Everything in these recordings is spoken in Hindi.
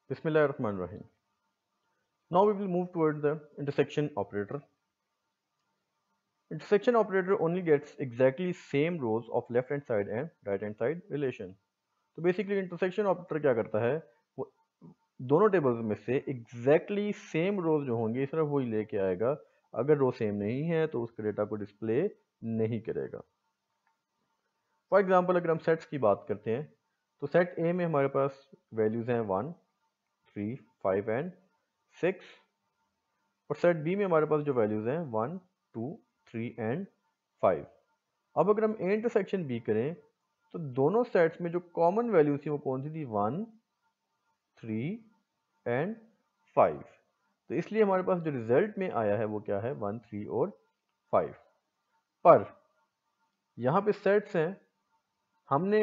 Bismillahirrahmanirrahim. Now we will move toward the intersection operator. Intersection operator only gets exactly same rows of left hand side and right hand side relation. तो बेसिकली इंटरसेक्शन ऑपरेटर क्या करता है, वो दोनों टेबल्स में से एग्जैक्टली सेम रोज जो होंगे सिर्फ वही लेके आएगा। अगर रो सेम नहीं है तो उसके डेटा को डिस्प्ले नहीं करेगा। फॉर एग्जांपल अगर हम सेट्स की बात करते हैं तो सेट ए में हमारे पास वैल्यूज हैं 1, 3, 5 एंड 6 और सेट बी में हमारे पास जो वैल्यूज हैं 1, 2, 3 एंड 5। अब अगर हम ए इंटरसेक्शन बी करें तो दोनों सेट्स में जो कॉमन वैल्यूज थी वो कौन सी थी, 1, 3 एंड 5। तो इसलिए हमारे पास जो रिजल्ट में आया है वो क्या है, 1, 3 और 5। पर यहाँ पे सेट्स हैं, हमने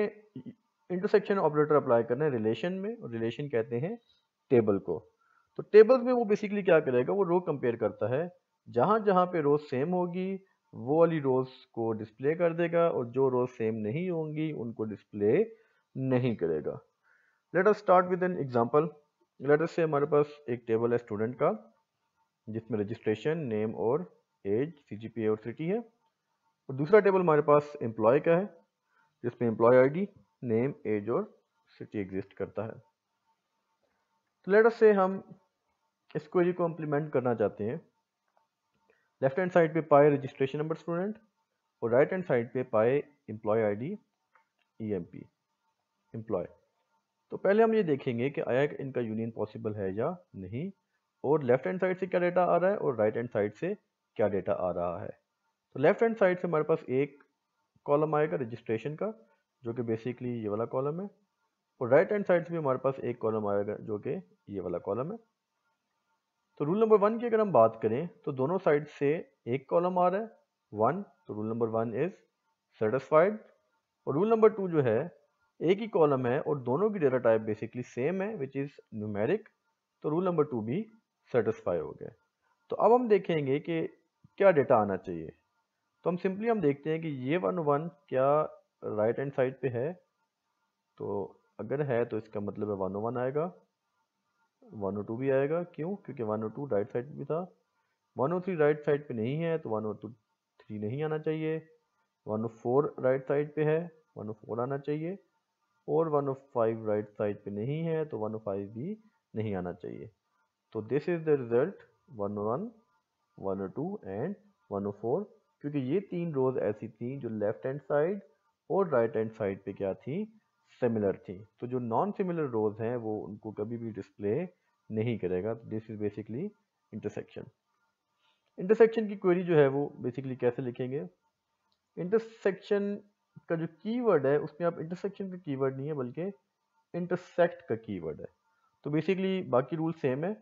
इंटरसेक्शन ऑपरेटर अप्लाई करना है रिलेशन में, और रिलेशन कहते हैं टेबल को। तो टेबल्स में वो बेसिकली क्या करेगा, वो रो कंपेयर करता है। जहाँ जहाँ पे रोज सेम होगी वो वाली रोज को डिस्प्ले कर देगा, और जो रोज सेम नहीं होंगी उनको डिस्प्ले नहीं करेगा। Let us start with an example. Let us से हमारे पास एक टेबल है स्टूडेंट का, जिसमें रजिस्ट्रेशन, नेम और एज, सीजीपीए और सिटी है। और दूसरा टेबल हमारे पास एम्प्लॉय का है, जिसमें एम्प्लॉय आईडी, नेम, एज और सिटी एग्जिस्ट करता है। तो लेट अस से हम इस क्वेरी को इम्प्लीमेंट करना चाहते हैं। लेफ्ट हैंड साइड पे पाए रजिस्ट्रेशन नंबर स्टूडेंट, और राइट हैंड साइड पे पाए एम्प्लॉय आईडी, ईएमपी, एम्प्लॉय। तो पहले हम ये देखेंगे कि आया कि इनका यूनियन पॉसिबल है या नहीं, और लेफ्ट हैंड साइड से क्या डेटा आ रहा है और राइट हैंड साइड से क्या डेटा आ रहा है। तो लेफ्ट हैंड साइड से हमारे पास एक कॉलम आएगा रजिस्ट्रेशन का, जो कि बेसिकली ये वाला कॉलम है, और राइट हैंड साइड से भी हमारे पास एक कॉलम आएगा जो कि ये वाला कॉलम है। तो रूल नंबर 1 की अगर हम बात करें तो दोनों साइड से एक कॉलम आ रहा है 1, तो रूल नंबर 1 इज सेटिस्फाइड। और रूल नंबर 2 जो है, एक ही कॉलम है और दोनों की डेटा टाइप बेसिकली सेम है विच इज न्यूमेरिक, तो रूल नंबर 2 भी सेटिस्फाई हो गया। तो अब हम देखेंगे कि क्या डेटा आना चाहिए। तो हम सिंपली हम देखते हैं कि ये 1, 1 क्या राइट हैंड साइड पे है। तो अगर है तो इसका मतलब है 1, 1 आएगा, 102 भी आएगा। क्यों? क्योंकि 102 राइट साइड पे भी था। 103 राइट साइड पे नहीं है तो 103 नहीं आना चाहिए। 104 राइट साइड पे है, 104 आना चाहिए। और 105 राइट साइड पे नहीं है तो 105 भी नहीं आना चाहिए। तो this is the result 101, 102 and 104, क्योंकि ये तीन रोज ऐसी थी जो लेफ्ट हैंड साइड और राइट हैंड साइड पे क्या थी, सिमिलर थी। तो जो नॉन सिमिलर रोज हैं वो उनको कभी भी डिस्प्ले नहीं करेगा। तो this is basically intersection. Intersection की क्वेरी जो है वो बेसिकली कैसे लिखेंगे, इंटरसेक्शन का जो कीवर्ड है उसमें आप इंटरसेक्शन का कीवर्ड नहीं है बल्कि इंटरसेक्ट का कीवर्ड है। तो बेसिकली बाकी रूल सेम है।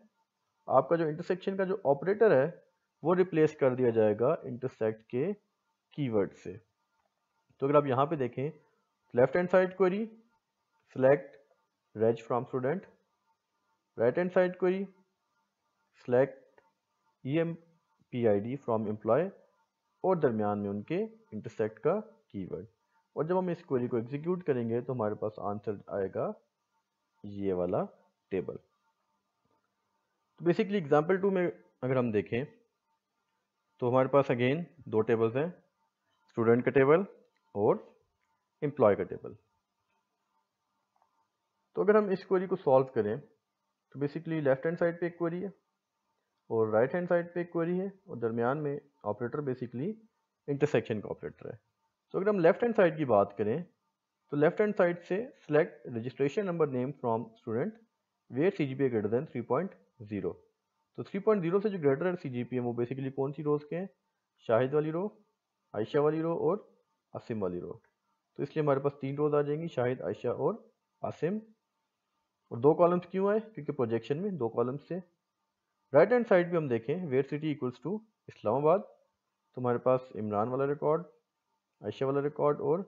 आपका जो इंटरसेक्शन का जो ऑपरेटर है वो रिप्लेस कर दिया जाएगा इंटरसेक्ट के कीवर्ड से। तो अगर आप यहाँ पे देखें, left hand side query select reg from student, right hand side query select EMPID from employee, और दरमियान में उनके इंटरसेक्ट का कीवर्ड। और जब हम इस क्वेरी को एग्जीक्यूट करेंगे तो हमारे पास आंसर आएगा ये वाला टेबल। तो बेसिकली एग्जाम्पल 2 में अगर हम देखें तो हमारे पास अगेन दो टेबल्स हैं, स्टूडेंट का टेबल और एम्प्लॉय का टेबल। तो अगर हम इस क्वेरी को सॉल्व करें तो बेसिकली लेफ्ट हैंड साइड पे एक क्वेरी है और राइट हैंड साइड पे एक क्वेरी है, और दरमियान में ऑपरेटर बेसिकली इंटरसेक्शन का ऑपरेटर है। तो अगर हम लेफ्ट हैंड साइड की बात करें तो लेफ्ट हैंड साइड से select registration number name from student where CGPA greater than 3.0। तो 3.0 से जो ग्रेटर है CGPA वो बेसिकली कौन सी रोज के हैं, शाहिद वाली रो, आयशा वाली रो और आसिम वाली रो। तो इसलिए हमारे पास तीन रोज आ जाएंगी, शाहिद, आयशा और आसिम। और दो कॉलम्स क्यों आए, क्योंकि प्रोजेक्शन में दो कॉलम्स थे। राइट हैंड साइड भी हम देखें where city equals to Islamabad, तो हमारे पास इमरान वाला रिकॉर्ड, आयशा वाला रिकॉर्ड और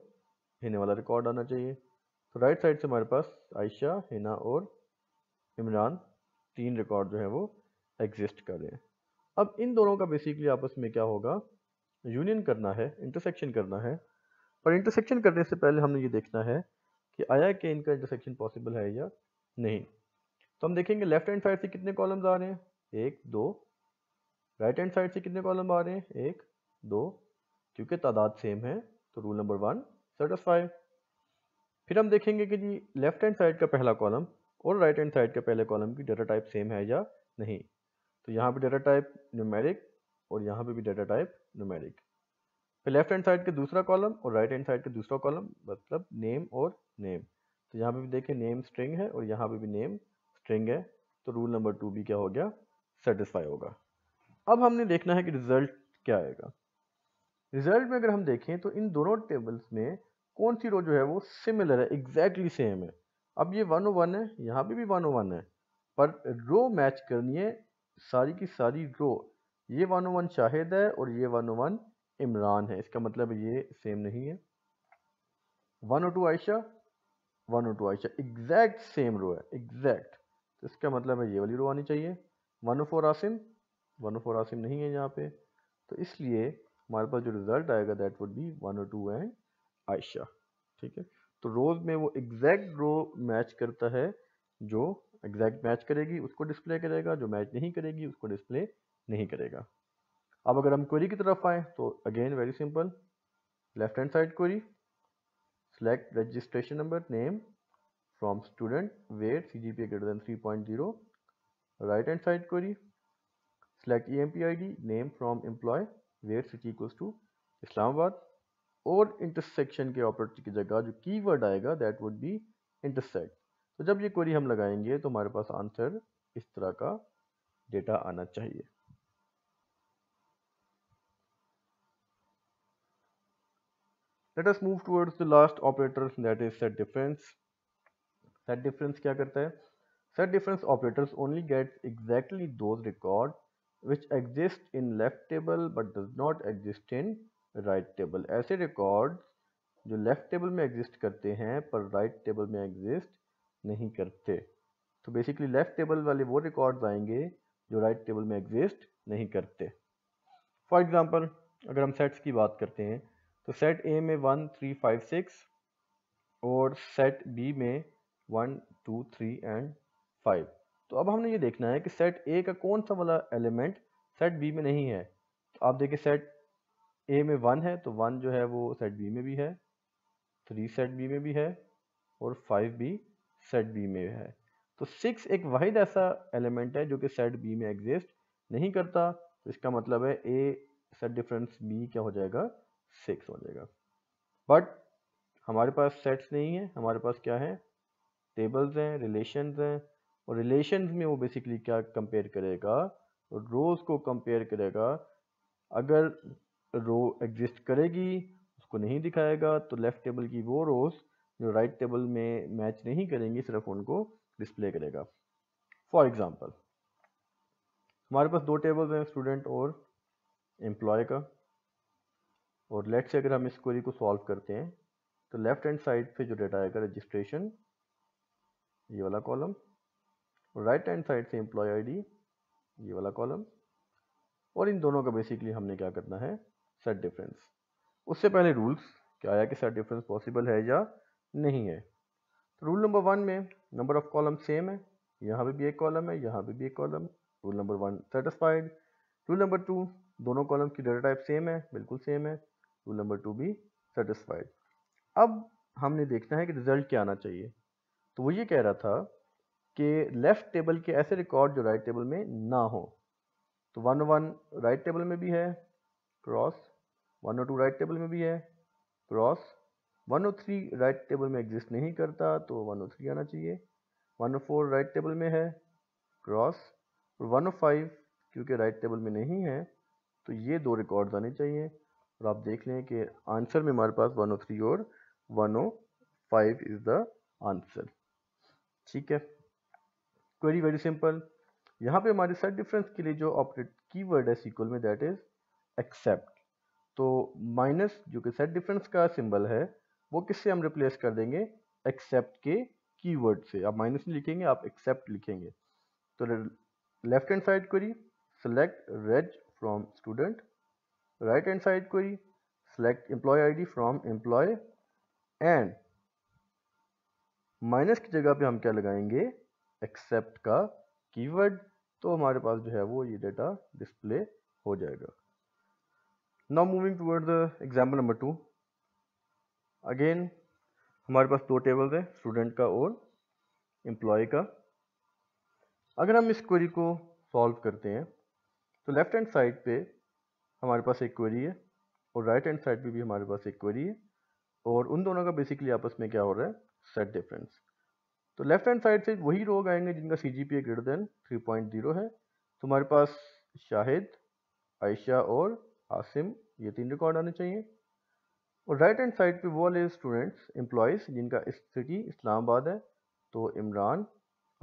हिना वाला रिकॉर्ड आना चाहिए। तो राइट साइड से हमारे पास आयशा, हिना और इमरान तीन रिकॉर्ड जो है वो एग्जिस्ट कर रहे हैं। अब इन दोनों का बेसिकली आपस में क्या होगा, यूनियन करना है, इंटरसेक्शन करना है। पर इंटरसेक्शन करने से पहले हमने ये देखना है कि आया कि इनका इंटरसेक्शन पॉसिबल है या नहीं। तो हम देखेंगे लेफ्ट हैंड साइड से कितने कॉलम्स आ रहे हैं, 1 2, राइट हैंड साइड से कितने कॉलम आ रहे हैं, 1 2, क्योंकि तादाद सेम है तो रूल नंबर 1 सेटिस्फाई। फिर हम देखेंगे कि जी लेफ्ट हैंड साइड का पहला कॉलम और राइट हैंड साइड के पहले कॉलम की डाटा टाइप सेम है या नहीं। तो यहाँ पे डाटा टाइप न्यूमेरिक और यहाँ पे भी डाटा टाइप न्यूमेरिक। फिर लेफ्ट हैंड साइड के दूसरा कॉलम और राइट हैंड साइड के दूसरा कॉलम मतलब नेम और नेम। तो यहाँ पे भी देखें नेम स्ट्रिंग है और यहाँ पे भी नेम स्ट्रिंग है, तो रूल नंबर 2 भी क्या हो गया, सेटिस्फाई होगा। अब हमने देखना है कि रिजल्ट क्या आएगा। रिजल्ट में अगर हम देखें तो इन दोनों टेबल्स में कौन सी रो जो है वो सिमिलर है, एग्जैक्टली सेम है। अब ये 101 है, यहाँ पे भी 101 है, पर रो मैच करनी है, सारी की सारी रो। ये 101 शाहिद है और ये 101 इमरान है, इसका मतलब ये सेम नहीं है। 102 Ayesha, 102 Ayesha, exact same row है, एग्जैक्ट, तो इसका मतलब है ये वाली रो आनी चाहिए। 104 आसिम, 104 आसिम नहीं है यहाँ पे, तो इसलिए हमारे पास जो रिजल्ट आएगा that would be 102 and Ayesha. ठीक है, तो रोज में वो एग्जैक्ट रो मैच करता है, जो एग्जैक्ट मैच करेगी उसको डिस्प्ले करेगा, जो मैच नहीं करेगी उसको डिस्प्ले नहीं करेगा। अब अगर हम क्वेरी की तरफ आए तो again very simple, left hand side query, select registration number name from student where CGPA greater than 3.0, right hand side query, select EMPID name from employee where city equals to Islamabad, और इंटरसेक्शन के ऑपरेटर की जगह जो कीवर्ड आएगा दैट वुड बी इंटरसेक्ट। तो जब ये क्वेरी हम लगाएंगे तो हमारे पास आंसर इस तरह का डेटा आना चाहिए। Let us move towards the last operator that is set difference. Set difference क्या करता है? Set difference operators only gets exactly those record which exist in left table but does not exist in right table। ऐसे रिकॉर्ड जो लेफ्ट टेबल में एग्जिस्ट करते हैं पर राइट टेबल में एग्जिस्ट नहीं करते। तो बेसिकली लेफ्ट टेबल वाले वो रिकॉर्ड्स आएंगे जो राइट टेबल में एग्जिस्ट नहीं करते। फॉर एग्जांपल अगर हम सेट्स की बात करते हैं तो सेट ए में 1 3 5 6 और सेट बी में 1 2 3 एंड 5। तो अब हमने ये देखना है कि सेट ए का कौन सा वाला एलिमेंट सेट बी में नहीं है। तो आप देखिए सेट ए में 1 है तो 1 जो है वो सेट बी में भी है, 3 सेट बी में भी है और 5 भी सेट बी में है। तो 6 एक वाहिद ऐसा एलिमेंट है जो कि सेट बी में एग्जिस्ट नहीं करता, तो इसका मतलब है ए सेट डिफरेंस बी क्या हो जाएगा, 6 हो जाएगा। बट हमारे पास सेट्स नहीं है, हमारे पास क्या है, टेबल्स हैं, रिलेशंस हैं, और रिलेशंस में वो बेसिकली क्या कंपेयर करेगा, रोज को कंपेयर करेगा। अगर रो एग्जिस्ट करेगी उसको नहीं दिखाएगा, तो लेफ्ट टेबल की वो रोज जो राइट टेबल में मैच नहीं करेंगी सिर्फ उनको डिस्प्ले करेगा। फॉर एग्जांपल हमारे पास दो टेबल्स हैं, स्टूडेंट और एम्प्लॉय का, और लेट्स से अगर हम इस क्वेरी को सॉल्व करते हैं तो लेफ्ट हैंड साइड पे जो डेटा आएगा रजिस्ट्रेशन ये वाला कॉलम, और राइट हैंड साइड से एम्प्लॉय आईडी ये वाला कॉलम, और इन दोनों का बेसिकली हमने क्या करना है, सेट डिफरेंस। उससे पहले रूल्स क्या आया कि सेट डिफरेंस पॉसिबल है या नहीं है। तो रूल नंबर 1 में नंबर ऑफ कॉलम सेम है, यहाँ पे भी एक कॉलम है, यहाँ पे भी एक column, rule number 1 satisfied. Rule number 2 दोनों कॉलम की डेटा टाइप सेम है, बिल्कुल सेम है, रूल नंबर 2 भी सेटिस्फाइड। अब हमने देखना है कि रिजल्ट क्या आना चाहिए। तो वो ये कह रहा था कि लेफ्ट टेबल के ऐसे रिकॉर्ड जो राइट टेबल में ना हो। तो 101 राइट टेबल में भी है, क्रॉस, 102 राइट टेबल में भी है, क्रॉस, 103 राइट टेबल में एग्जिस्ट नहीं करता तो 103 आना चाहिए, 104 राइट टेबल में है, क्रॉस, और 105 क्योंकि राइट टेबल में नहीं है तो ये दो रिकॉर्ड्स आने चाहिए। और आप देख लें कि आंसर में हमारे पास 103 और 105 इज द आंसर। ठीक है, क्वेरी वेरी सिंपल। यहाँ पे हमारे सेट डिफरेंस के लिए जो ऑपरेट कीवर्ड है सीक्वल में दैट इज एक्सेप्ट। तो माइनस जो कि सेट डिफरेंस का सिंबल है वो किससे हम रिप्लेस कर देंगे, एक्सेप्ट के कीवर्ड से। आप माइनस नहीं लिखेंगे, आप एक्सेप्ट लिखेंगे। तो left hand side query select reg from student, right hand side query select employee ID from employee, and minus की जगह पे हम क्या लगाएंगे, एक्सेप्ट का कीवर्ड, तो हमारे पास जो है वो ये डेटा डिस्प्ले हो जाएगा। Now moving toward the example number 2। Again हमारे पास दो टेबल्स हैं, स्टूडेंट का और एम्प्लॉय का। अगर हम इस क्वेरी को सॉल्व करते हैं तो लेफ्ट हैंड साइड पे हमारे पास एक क्वेरी है और राइट हैंड साइड पे भी हमारे पास एक क्वेरी है, और उन दोनों का बेसिकली आपस में क्या हो रहा है, सेट डिफरेंस। तो लेफ्ट हैंड साइड से वही लोग आएंगे जिनका CGPA ग्रेटर देन 3.0 है। तो हमारे पास शाहिद, आयशा और आसिम, ये 3 रिकॉर्ड आने चाहिए। और राइट हैंड साइड पे वो वाले स्टूडेंट्स, एम्प्लॉयज़ जिनका सिटी इस्लामाबाद है, तो इमरान,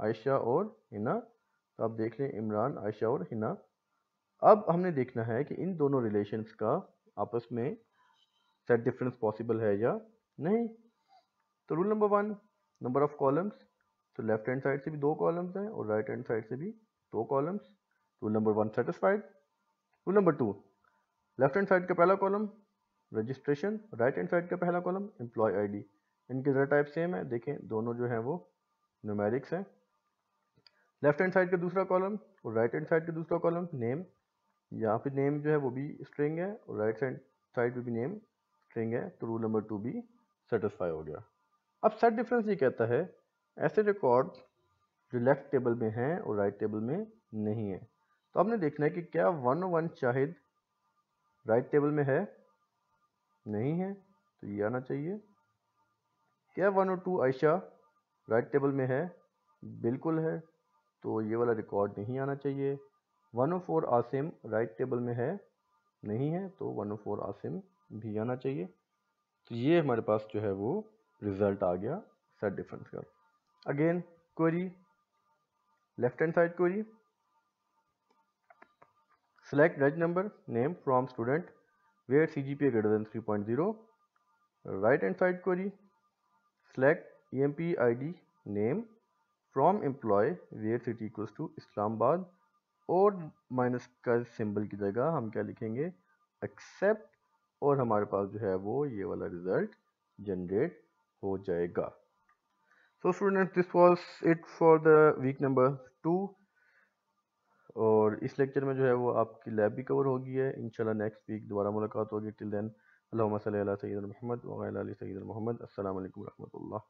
आयशा और हिना। तो आप देख लें इमरान, आयशा और हिना। अब हमने देखना है कि इन दोनों रिलेशंस का आपस में सेट डिफरेंस पॉसिबल है या नहीं। तो rule number 1, number of columns. तो लेफ्ट हैंड साइड से भी 2 कॉलम्स हैं और राइट हैंड साइड से भी 2 columns. Rule number 1 satisfied. Rule number 2, left hand side का पहला column registration, right hand side का पहला कॉलम एम्प्लॉय आईडी। इनके जरा टाइप सेम है, देखें दोनों जो हैं वो न्यूमेरिक्स हैं। लेफ्ट हैंड साइड का दूसरा कॉलम और राइट हैंड साइड का दूसरा कॉलम नेम, यहाँ पे नेम जो है वो भी स्ट्रिंग है और राइट साइड पे भी नेम स्ट्रिंग है। तो रूल नंबर 2 भी सेटिस्फाई हो गया। अब सेट डिफरेंस ये कहता है ऐसे रिकॉर्ड जो लेफ्ट टेबल में हैं और राइट टेबल में नहीं है। तो आपने देखना है कि क्या 101 शाहिद राइट टेबल में है, नहीं है, तो ये आना चाहिए। क्या 102 आयशा राइट टेबल में है, बिल्कुल है, तो ये वाला रिकॉर्ड नहीं आना चाहिए। 104 आसिम राइट टेबल में है, नहीं है, तो 104 आसिम भी आना चाहिए। तो ये हमारे पास जो है वो रिजल्ट आ गया सेट डिफरेंस का। Again query, left hand side query, select reg number name from student where CGPA greater than 3.0. Right hand side query, select EMP ID name from employee where city equals to Islamabad, और माइनस का सिंबल की जगह हम क्या लिखेंगे, एक्सेप्ट, और हमारे पास जो है वो ये वाला रिजल्ट जनरेट हो जाएगा। So students, this was it for the week number 2, और इस लेक्चर में जो है वो आपकी लैब भी कवर हो गई है। इंशाल्लाह नेक्स्ट वीक दोबारा मुलाकात होगी। टिल देन अल्लाहुम्मा सल्ली अला सय्यिदिना मुहम्मद व अला आलि सय्यिदिना मुहम्मद। अस्सलामु अलैकुम व रहमतुल्लाह।